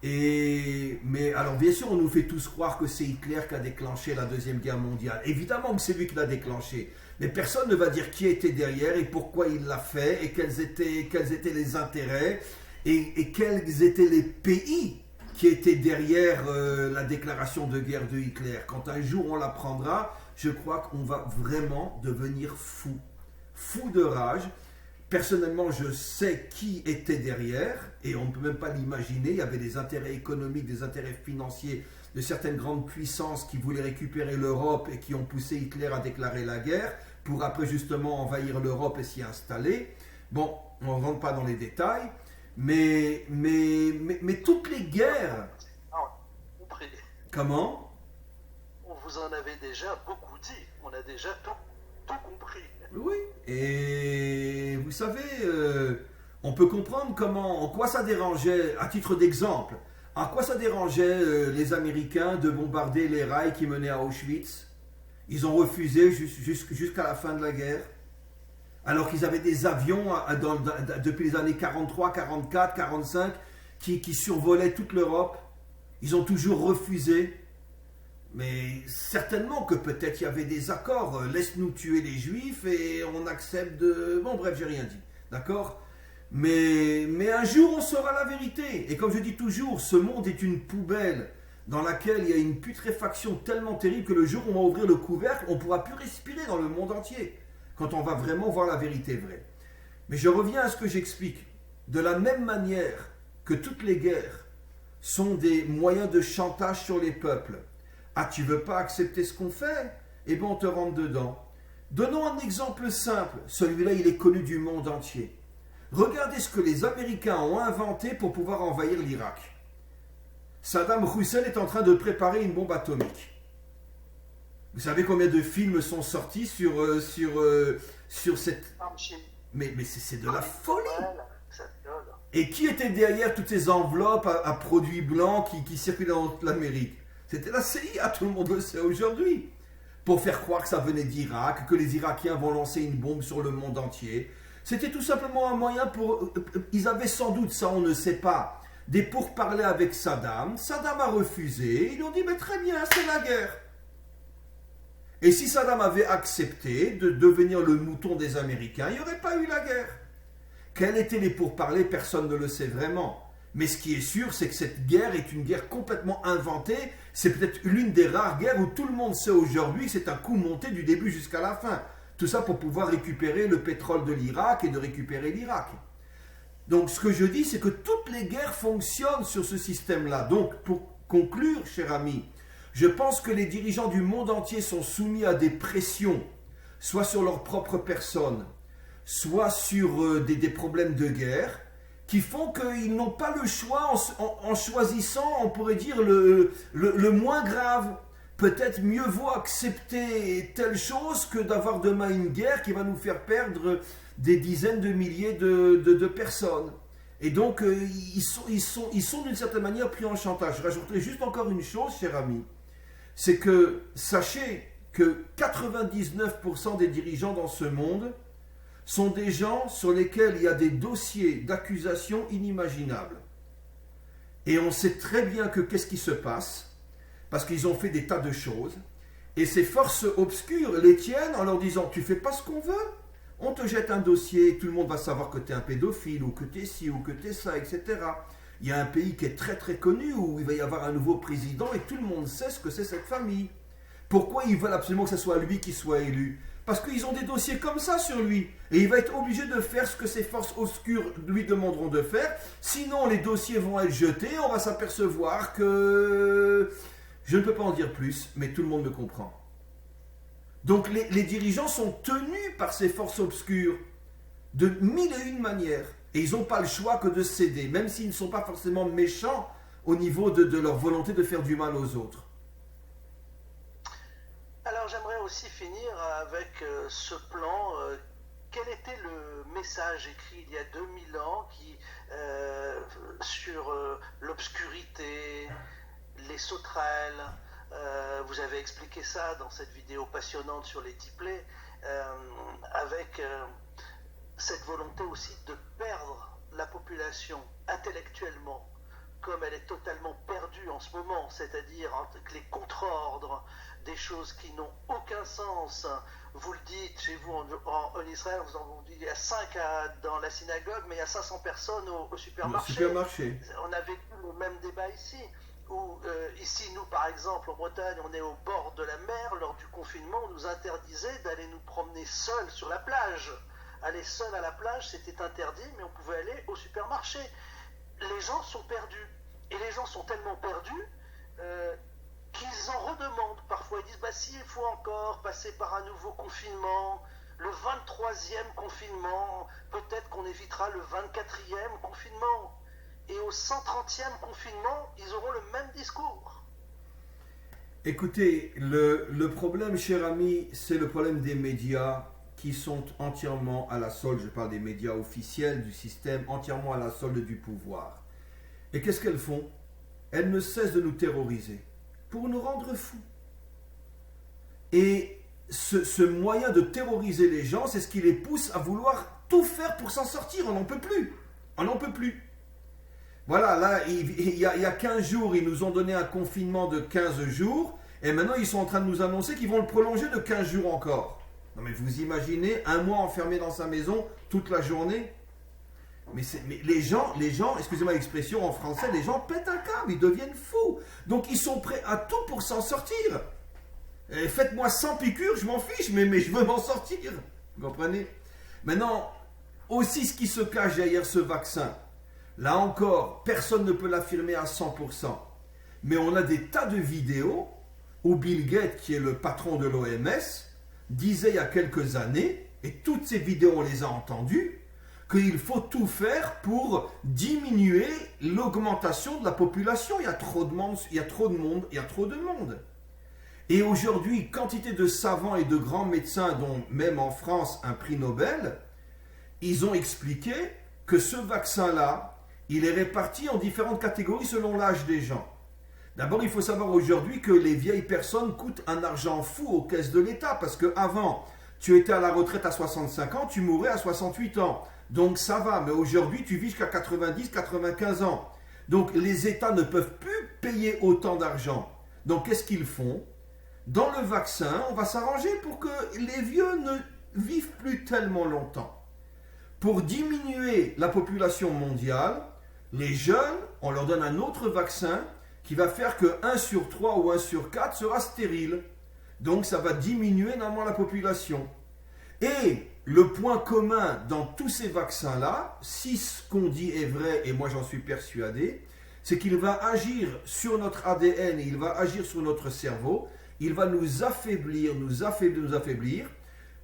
Mais alors bien sûr, on nous fait tous croire que c'est Hitler qui a déclenché la Deuxième Guerre mondiale. Évidemment que c'est lui qui l'a déclenché. Mais personne ne va dire qui était derrière et pourquoi il l'a fait et quels étaient les intérêts et quels étaient les pays qui étaient derrière la déclaration de guerre de Hitler. Quand un jour on l'apprendra, je crois qu'on va vraiment devenir fou de rage. Personnellement, je sais qui était derrière, et on ne peut même pas l'imaginer. Il y avait des intérêts économiques, des intérêts financiers de certaines grandes puissances qui voulaient récupérer l'Europe et qui ont poussé Hitler à déclarer la guerre pour après justement envahir l'Europe et s'y installer. Bon, on ne rentre pas dans les détails, mais toutes les guerres... Comment? On vous en avait déjà beaucoup dit, on a déjà tout compris. Oui, et vous savez, on peut comprendre en quoi ça dérangeait, à titre d'exemple, en quoi ça dérangeait les Américains de bombarder les rails qui menaient à Auschwitz. Ils ont refusé jusqu'à la fin de la guerre, alors qu'ils avaient des avions depuis les années 43, 44, 45 qui survolaient toute l'Europe. Ils ont toujours refusé. Mais certainement que peut-être il y avait des accords. Laisse-nous tuer les Juifs et on accepte de... Bon, bref, j'ai rien dit. D'accord ? Mais un jour, on saura la vérité. Et comme je dis toujours, ce monde est une poubelle dans laquelle il y a une putréfaction tellement terrible que le jour où on va ouvrir le couvercle, on ne pourra plus respirer dans le monde entier. Quand on va vraiment voir la vérité vraie. Mais je reviens à ce que j'explique. De la même manière que toutes les guerres sont des moyens de chantage sur les peuples. Ah, tu veux pas accepter ce qu'on fait? Eh bien, on te rentre dedans. Donnons un exemple simple. Celui-là, il est connu du monde entier. Regardez ce que les Américains ont inventé pour pouvoir envahir l'Irak. Saddam Hussein est en train de préparer une bombe atomique. Vous savez combien de films sont sortis sur cette... Mais c'est de la folie. Ça viole. Et qui était derrière toutes ces enveloppes à produits blancs qui circulaient dans toute l'Amérique? C'était la CIA, tout le monde le sait aujourd'hui. Pour faire croire que ça venait d'Irak, que les Irakiens vont lancer une bombe sur le monde entier. C'était tout simplement un moyen pour... Ils avaient sans doute, ça on ne sait pas, des pourparlers avec Saddam. Saddam a refusé. Ils ont dit, mais très bien, c'est la guerre. Et si Saddam avait accepté de devenir le mouton des Américains, il n'y aurait pas eu la guerre. Quels étaient les pourparlers? Personne ne le sait vraiment. Mais ce qui est sûr, c'est que cette guerre est une guerre complètement inventée. C'est peut-être l'une des rares guerres où tout le monde sait aujourd'hui que c'est un coup monté du début jusqu'à la fin. Tout ça pour pouvoir récupérer le pétrole de l'Irak et de récupérer l'Irak. Donc ce que je dis, c'est que toutes les guerres fonctionnent sur ce système-là. Donc pour conclure, cher ami, je pense que les dirigeants du monde entier sont soumis à des pressions, soit sur leur propre personne, soit sur des problèmes de guerre, qui font qu'ils n'ont pas le choix en choisissant, on pourrait dire, le moins grave. Peut-être mieux vaut accepter telle chose que d'avoir demain une guerre qui va nous faire perdre des dizaines de milliers de personnes. Et donc, ils sont d'une certaine manière pris en chantage. Je rajouterai juste encore une chose, cher ami, c'est que sachez que 99% des dirigeants dans ce monde sont des gens sur lesquels il y a des dossiers d'accusation inimaginables. Et on sait très bien que qu'est-ce qui se passe, parce qu'ils ont fait des tas de choses, et ces forces obscures les tiennent en leur disant « tu fais pas ce qu'on veut, on te jette un dossier, tout le monde va savoir que tu es un pédophile, ou que tu es ci, ou que tu es ça, etc. » Il y a un pays qui est très très connu, où il va y avoir un nouveau président, et tout le monde sait ce que c'est cette famille. Pourquoi ils veulent absolument que ce soit lui qui soit élu? Parce qu'ils ont des dossiers comme ça sur lui. Et il va être obligé de faire ce que ces forces obscures lui demanderont de faire. Sinon, les dossiers vont être jetés. On va s'apercevoir que... Je ne peux pas en dire plus, mais tout le monde me comprend. Donc les dirigeants sont tenus par ces forces obscures de mille et une manières. Et ils n'ont pas le choix que de céder, même s'ils ne sont pas forcément méchants au niveau de leur volonté de faire du mal aux autres. Alors j'aimerais aussi finir avec ce plan. Quel était le message écrit il y a 2000 ans sur l'obscurité, les sauterelles? Vous avez expliqué ça dans cette vidéo passionnante sur les diplés, avec cette volonté aussi de perdre la population intellectuellement, comme elle est totalement perdue en ce moment, c'est-à-dire que les contre-ordres, des choses qui n'ont aucun sens. Vous le dites chez vous en Israël, vous dites il y a 5 dans la synagogue, mais il y a 500 personnes au supermarché. On a vécu le même débat ici. Où ici, nous par exemple, en Bretagne, on est au bord de la mer. Lors du confinement, on nous interdisait d'aller nous promener seuls sur la plage. Aller seul à la plage, c'était interdit, mais on pouvait aller au supermarché. Les gens sont perdus. Et les gens sont tellement perdus qu'ils en redemandent. Parfois, ils disent, bah si, il faut encore passer par un nouveau confinement, le 23e confinement, peut-être qu'on évitera le 24e confinement. Et au 130e confinement, ils auront le même discours. Écoutez, le problème, cher ami, c'est le problème des médias qui sont entièrement à la solde, je parle des médias officiels du système, entièrement à la solde du pouvoir. Et qu'est-ce qu'elles font? Elles ne cessent de nous terroriser pour nous rendre fous. Et ce moyen de terroriser les gens, c'est ce qui les pousse à vouloir tout faire pour s'en sortir. On n'en peut plus. On n'en peut plus. Voilà, là, il y a 15 jours, ils nous ont donné un confinement de 15 jours, et maintenant ils sont en train de nous annoncer qu'ils vont le prolonger de 15 jours encore. Non mais vous imaginez, un mois enfermé dans sa maison, toute la journée? Mais les gens, excusez-moi l'expression en français, les gens pètent un câble, ils deviennent fous. Donc ils sont prêts à tout pour s'en sortir. Et faites-moi 100 piqûres, je m'en fiche, mais je veux m'en sortir. Vous comprenez? Maintenant, aussi ce qui se cache derrière ce vaccin, là encore, personne ne peut l'affirmer à 100%. Mais on a des tas de vidéos où Bill Gates, qui est le patron de l'OMS, disait il y a quelques années, et toutes ces vidéos on les a entendues, qu'il faut tout faire pour diminuer l'augmentation de la population. Il y a trop de monde, il y a trop de monde. Et aujourd'hui, quantité de savants et de grands médecins, dont même en France un prix Nobel, ils ont expliqué que ce vaccin-là, il est réparti en différentes catégories selon l'âge des gens. D'abord, il faut savoir aujourd'hui que les vieilles personnes coûtent un argent fou aux caisses de l'État, parce qu'avant, tu étais à la retraite à 65 ans, tu mourais à 68 ans. Donc ça va, mais aujourd'hui, tu vis jusqu'à 90, 95 ans. Donc les États ne peuvent plus payer autant d'argent. Donc qu'est-ce qu'ils font? Dans le vaccin, on va s'arranger pour que les vieux ne vivent plus tellement longtemps. Pour diminuer la population mondiale, les jeunes, on leur donne un autre vaccin qui va faire que 1 sur 3 ou 1 sur 4 sera stérile. Donc ça va diminuer énormément la population. Et le point commun dans tous ces vaccins-là, si ce qu'on dit est vrai, et moi j'en suis persuadé, c'est qu'il va agir sur notre ADN, il va agir sur notre cerveau, il va nous affaiblir,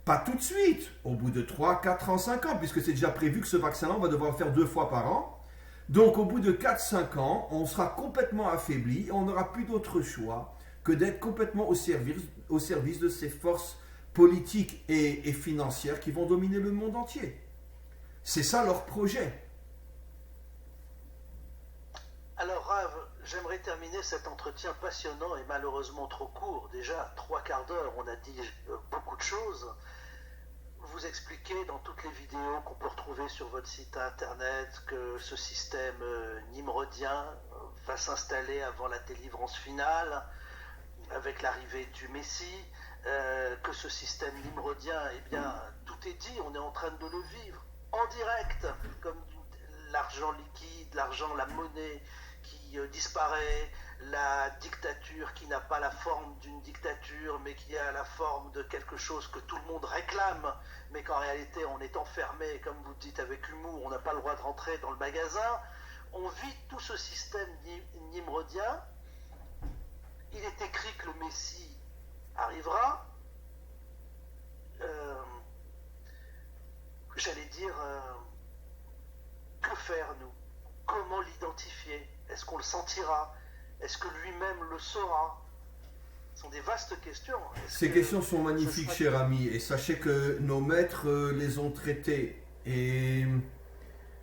pas tout de suite, au bout de 3, 4 ans, 5 ans, puisque c'est déjà prévu que ce vaccin-là, on va devoir le faire 2 fois par an. Donc au bout de 4-5 ans, on sera complètement affaibli, on n'aura plus d'autre choix que d'être complètement au service de ces forces politiques et financières qui vont dominer le monde entier. C'est ça leur projet. Alors Rav, j'aimerais terminer cet entretien passionnant et malheureusement trop court. Déjà, 3/4 d'heure, on a dit beaucoup de choses. Vous expliquez dans toutes les vidéos qu'on peut retrouver sur votre site internet que ce système nimrodien va s'installer avant la délivrance finale, avec l'arrivée du Messie, que ce système nimrodien, eh bien, tout est dit, on est en train de le vivre en direct, comme l'argent liquide, l'argent, la monnaie qui disparaît, la dictature qui n'a pas la forme d'une dictature, mais qui a la forme de quelque chose que tout le monde réclame, mais qu'en réalité on est enfermé, comme vous dites avec humour, on n'a pas le droit de rentrer dans le magasin. On vit tout ce système nimrodien. Il est écrit que le Messie arrivera. J'allais dire, que faire nous? Comment l'identifier? Est-ce qu'on le sentira? Est-ce que lui-même le saura? Ce sont des vastes questions. Ces questions sont magnifiques, cher ami, et sachez que nos maîtres les ont traitées. Et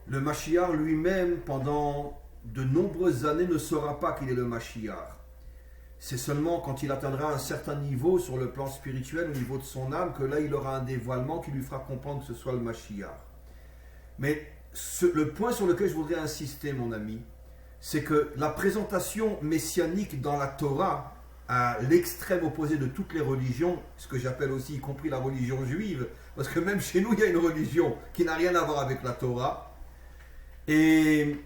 le Mashiach lui-même, pendant de nombreuses années, ne saura pas qu'il est le Mashiach. C'est seulement quand il atteindra un certain niveau sur le plan spirituel, au niveau de son âme, que là il aura un dévoilement qui lui fera comprendre que ce soit le Mashiach. Mais le point sur lequel je voudrais insister, mon ami, c'est que la présentation messianique dans la Torah, à l'extrême opposé de toutes les religions, ce que j'appelle aussi, y compris la religion juive, parce que même chez nous, il y a une religion qui n'a rien à voir avec la Torah, et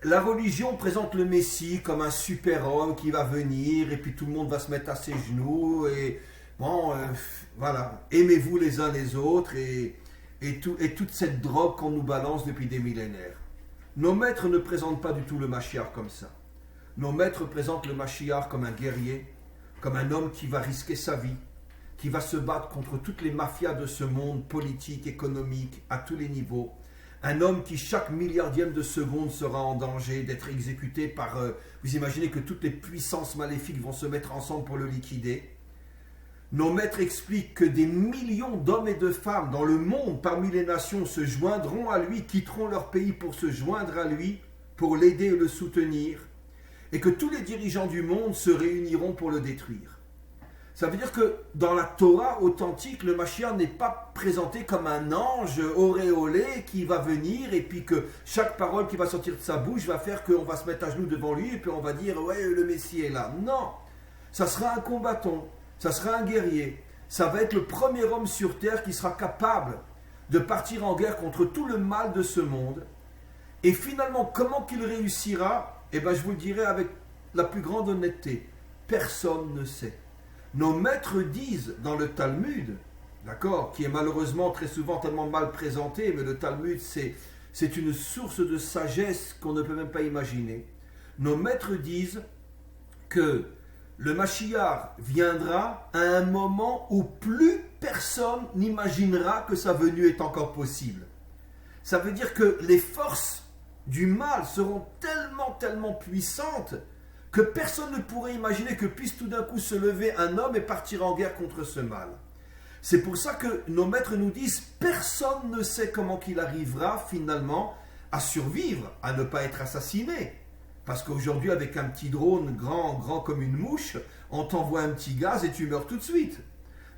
la religion présente le Messie comme un super-homme qui va venir, et puis tout le monde va se mettre à ses genoux, et bon, voilà, aimez-vous les uns les autres, et toute cette drogue qu'on nous balance depuis des millénaires. Nos maîtres ne présentent pas du tout le Mashiach comme ça. Nos maîtres présentent le Mashiach comme un guerrier, comme un homme qui va risquer sa vie, qui va se battre contre toutes les mafias de ce monde politique, économique, à tous les niveaux. Un homme qui, chaque milliardième de seconde, sera en danger d'être exécuté par... vous imaginez que toutes les puissances maléfiques vont se mettre ensemble pour le liquider. Nos maîtres expliquent que des millions d'hommes et de femmes dans le monde, parmi les nations, se joindront à lui, quitteront leur pays pour se joindre à lui, pour l'aider et le soutenir, et que tous les dirigeants du monde se réuniront pour le détruire. Ça veut dire que dans la Torah authentique, le Mashiach n'est pas présenté comme un ange auréolé qui va venir et puis que chaque parole qui va sortir de sa bouche va faire qu'on va se mettre à genoux devant lui et puis on va dire « ouais, le Messie est là ». Non, ça sera un combattant. Ça sera un guerrier. Ça va être le premier homme sur terre qui sera capable de partir en guerre contre tout le mal de ce monde. Et finalement, comment qu'il réussira? Eh bien, je vous le dirai avec la plus grande honnêteté. Personne ne sait. Nos maîtres disent dans le Talmud, d'accord, qui est malheureusement très souvent tellement mal présenté, mais le Talmud, c'est une source de sagesse qu'on ne peut même pas imaginer. Nos maîtres disent que le Mashiach viendra à un moment où plus personne n'imaginera que sa venue est encore possible. Ça veut dire que les forces du mal seront tellement puissantes que personne ne pourrait imaginer que puisse tout d'un coup se lever un homme et partir en guerre contre ce mal. C'est pour ça que nos maîtres nous disent, personne ne sait comment qu'il arrivera finalement à survivre, à ne pas être assassiné. Parce qu'aujourd'hui, avec un petit drone grand comme une mouche, on t'envoie un petit gaz et tu meurs tout de suite.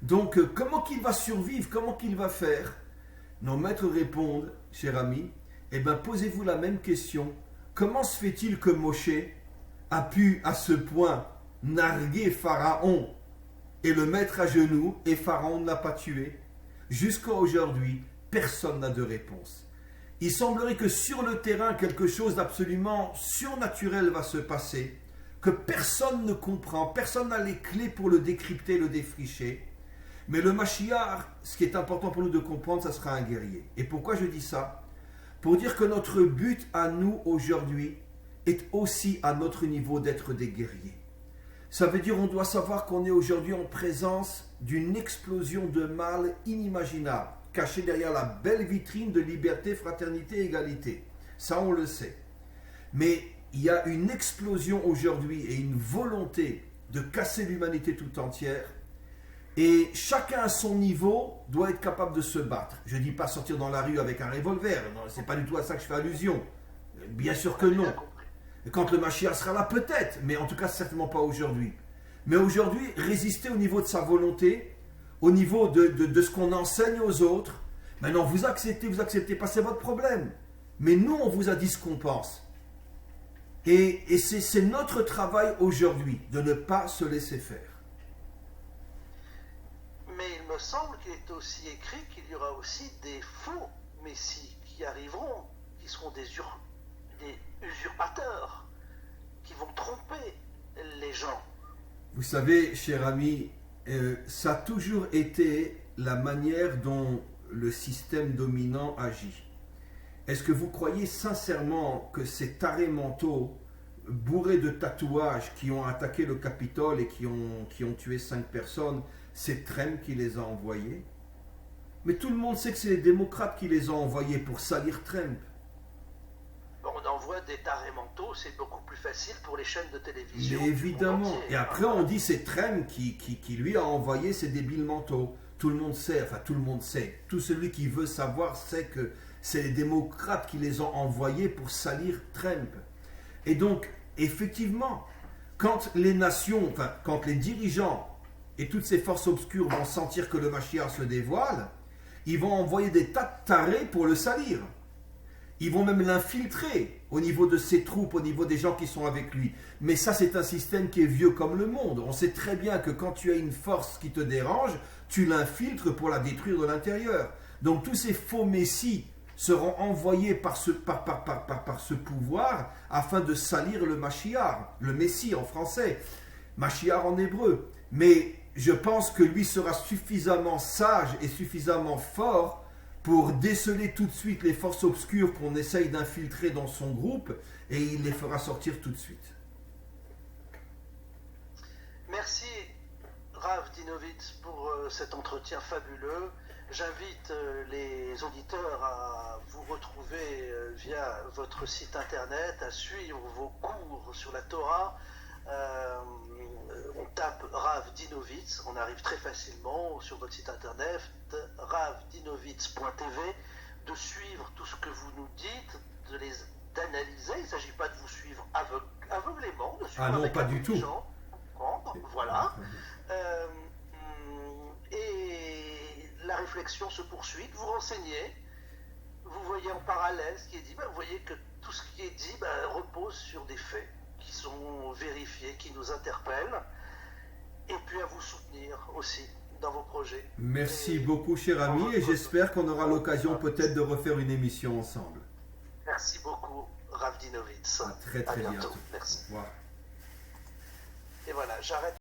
Donc, comment qu'il va survivre? Comment qu'il va faire? Nos maîtres répondent, cher ami, eh bien, posez-vous la même question. Comment se fait-il que Moshe a pu, à ce point, narguer Pharaon et le mettre à genoux, et Pharaon ne l'a pas tué? Jusqu'à aujourd'hui, personne n'a de réponse. Il semblerait que sur le terrain, quelque chose d'absolument surnaturel va se passer, que personne ne comprend, personne n'a les clés pour le décrypter, le défricher. Mais le Mashiach, ce qui est important pour nous de comprendre, ça sera un guerrier. Et pourquoi je dis ça? Pour dire que notre but à nous aujourd'hui est aussi à notre niveau d'être des guerriers. Ça veut dire qu'on doit savoir qu'on est aujourd'hui en présence d'une explosion de mal inimaginable, cachée derrière la belle vitrine de liberté, fraternité, égalité. Ça, on le sait. Mais il y a une explosion aujourd'hui et une volonté de casser l'humanité tout entière. Et chacun à son niveau doit être capable de se battre. Je ne dis pas sortir dans la rue avec un revolver, ce n'est pas du tout à ça que je fais allusion. Bien sûr que non. Quand le Mashiach sera là, peut-être, mais en tout cas certainement pas aujourd'hui. Mais aujourd'hui, résister au niveau de sa volonté, au niveau de ce qu'on enseigne aux autres. Maintenant, vous acceptez pas, c'est votre problème. Mais nous, on vous a dit ce qu'on pense. Et c'est notre travail aujourd'hui, de ne pas se laisser faire. Mais il me semble qu'il est aussi écrit qu'il y aura aussi des faux messies qui arriveront, qui seront des usurpateurs, qui vont tromper les gens. Vous savez, cher ami, ça a toujours été la manière dont le système dominant agit. Est-ce que vous croyez sincèrement que ces tarés mentaux, bourrés de tatouages, qui ont attaqué le Capitole et qui ont tué 5 personnes, c'est Trump qui les a envoyés? Mais tout le monde sait que c'est les démocrates qui les ont envoyés pour salir Trump. On envoie des tarés mentaux, c'est beaucoup plus facile pour les chaînes de télévision. Mais évidemment. Et après, on dit c'est Trump qui lui a envoyé ces débiles mentaux. Tout le monde sait, enfin tout le monde sait. Tout celui qui veut savoir sait que c'est les démocrates qui les ont envoyés pour salir Trump. Et donc, effectivement, quand les nations, enfin, quand les dirigeants et toutes ces forces obscures vont sentir que le Mashiach se dévoile, ils vont envoyer des tas de tarés pour le salir. Ils vont même l'infiltrer au niveau de ses troupes, au niveau des gens qui sont avec lui. Mais ça, c'est un système qui est vieux comme le monde. On sait très bien que quand tu as une force qui te dérange, tu l'infiltres pour la détruire de l'intérieur. Donc tous ces faux messies seront envoyés par ce pouvoir afin de salir le Mashiach, le Messie en français, Mashiach en hébreu. Mais je pense que lui sera suffisamment sage et suffisamment fort pour déceler tout de suite les forces obscures qu'on essaye d'infiltrer dans son groupe, et il les fera sortir tout de suite. Merci Rav Dinovitz pour cet entretien fabuleux. J'invite les auditeurs à vous retrouver via votre site internet, à suivre vos cours sur la Torah. On tape Rav Dinovitz, on arrive très facilement sur votre site internet, ravdinovitz.tv, de suivre tout ce que vous nous dites, d'analyser. Il ne s'agit pas de vous suivre aveuglément, de suivre non, pas du tout. Voilà. Et la réflexion se poursuit, vous renseignez, vous voyez en parallèle ce qui est dit, vous voyez que tout ce qui est dit repose sur des faits qui sont vérifiés, qui nous interpellent, et puis à vous soutenir aussi dans vos projets. Merci beaucoup, cher ami, et j'espère qu'on aura l'occasion peut-être de refaire une émission ensemble. Merci beaucoup, Rav Dinovitz. À très bientôt. Merci. Au revoir. Et voilà, j'arrête.